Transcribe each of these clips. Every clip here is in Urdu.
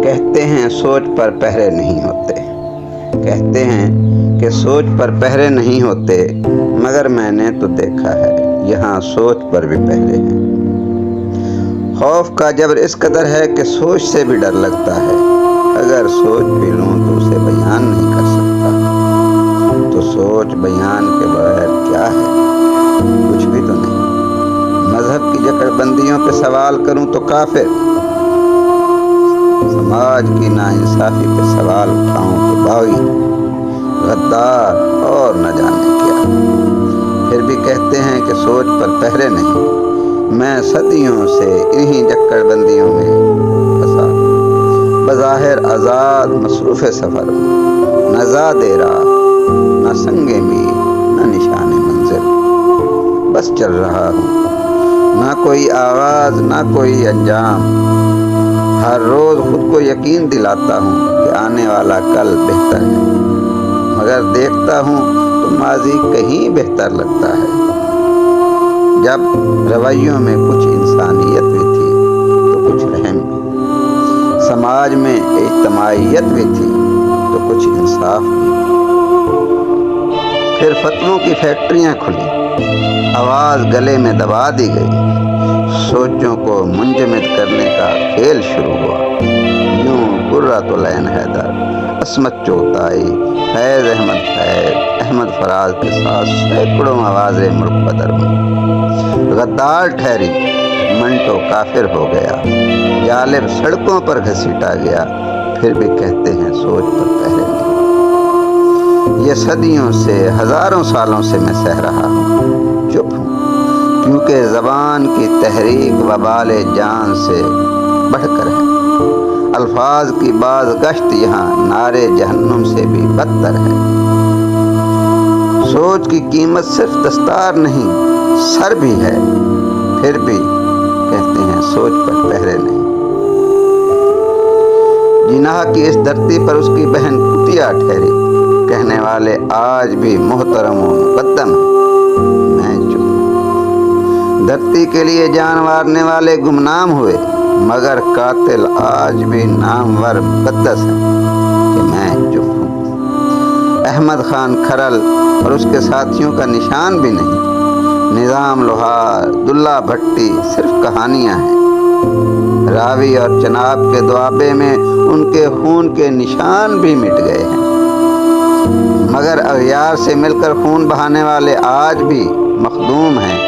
کہتے ہیں سوچ پر پہرے نہیں ہوتے، کہتے ہیں کہ سوچ پر پہرے نہیں ہوتے، مگر میں نے تو دیکھا ہے یہاں سوچ پر بھی پہرے ہیں۔ خوف کا جبر اس قدر ہے کہ سوچ سے بھی ڈر لگتا ہے، اگر سوچ بھی لوں تو اسے بیان نہیں کر سکتا۔ تو سوچ بیان کے بغیر کیا ہے؟ کچھ بھی تو نہیں۔ مذہب کی جکڑ بندیوں پہ سوال کروں تو کافر، سماج کی ناانصافی پہ سوال اٹھاؤں تو باغی، غدار اور نہ جانے کیا۔ پھر بھی کہتے ہیں کہ سوچ پر پہرے نہیں۔ میں صدیوں سے انہی جکڑ بندیوں میں پھنسا، بظاہر آزاد مصروف سفر ہوں، نہ زاد راہ، نہ سنگ میر، نہ نشان منزل، بس چل رہا ہوں، نہ کوئی آغاز نہ کوئی انجام۔ ہر روز خود کو یقین دلاتا ہوں کہ آنے والا کل بہتر ہے، مگر دیکھتا ہوں تو ماضی کہیں بہتر لگتا ہے۔ جب رویوں میں کچھ انسانیت بھی تھی تو کچھ رحم بھی، سماج میں اجتماعیت بھی تھی تو کچھ انصاف بھی۔ پھر فتووں کی فیکٹریاں کھلی، آواز گلے میں دبا دی گئی، سوچوں کو منجمد کرنے کا کھیل شروع ہوا۔ یوں قرۃ العین حیدر، عصمت چغتائی، فیض احمد فراز کے ساتھ سینکڑوں آوازیں ملک بدر ہوئیں۔ غدار ٹھہری، منٹو کافر ہو گیا، جالب سڑکوں پر گھسیٹا گیا، پھر بھی کہتے ہیں سوچ پر پہرے نہیں۔ یہ صدیوں سے، ہزاروں سالوں سے میں سہ رہا ہوں، چپ ہوں، کیونکہ زبان کی تحریک وبال جان سے بڑھ کر ہے۔ الفاظ کی باز گشت یہاں نارے جہنم سے بھی بدتر ہے۔ سوچ کی قیمت صرف دستار نہیں، سر بھی ہے، پھر بھی کہتے ہیں سوچ پر پہرے نہیں۔ جناح کی اس دھرتی پر اس کی بہن کٹیا ٹھہری، کہنے والے آج بھی محترم و مقدم ہیں، میں چپ۔ دھرتی کے لیے جان مارنے والے گمنام ہوئے، مگر قاتل آج بھی نامور مقدس ہے کہ میں چپ ہوں۔ احمد خان کھرل اور اس کے ساتھیوں کا نشان بھی نہیں، نظام لوہار، دلہ بھٹی صرف کہانیاں ہیں۔ راوی اور چناب کے دوابے میں ان کے خون کے نشان بھی مٹ گئے ہیں، مگر اغیار سے مل کر خون بہانے والے آج بھی مخدوم ہیں،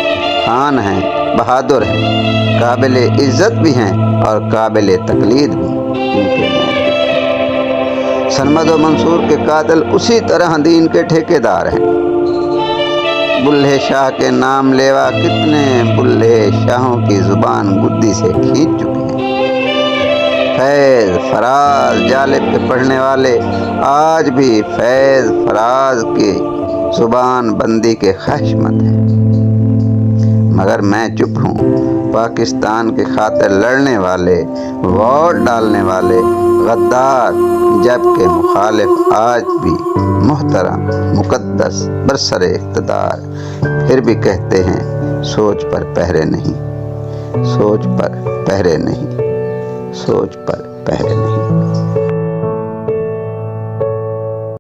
خان ہیں، بہادر ہیں، قابل عزت بھی ہیں اور قابل تقلید بھی، کیونکہ سرمد و منصور کے قاتل اسی طرح دین کے ٹھیکیدار ہیں۔ بلھے شاہ کے نام لیوا کتنے بلھے شاہوں کی زبان گدی سے کھینچ چکے ہیں۔ فیض فراز جالب کے پڑھنے والے آج بھی فیض فراز کی زبان بندی کے خواہشمند ہیں، مگر میں چپ ہوں۔ پاکستان کی خاطر لڑنے والے، ووٹ ڈالنے والے غدار، جبکہ مخالف آج بھی محترم، مقدس، برسر اقتدار، پھر بھی کہتے ہیں سوچ پر پہرے نہیں، سوچ پر پہرے نہیں، سوچ پر پہرے نہیں۔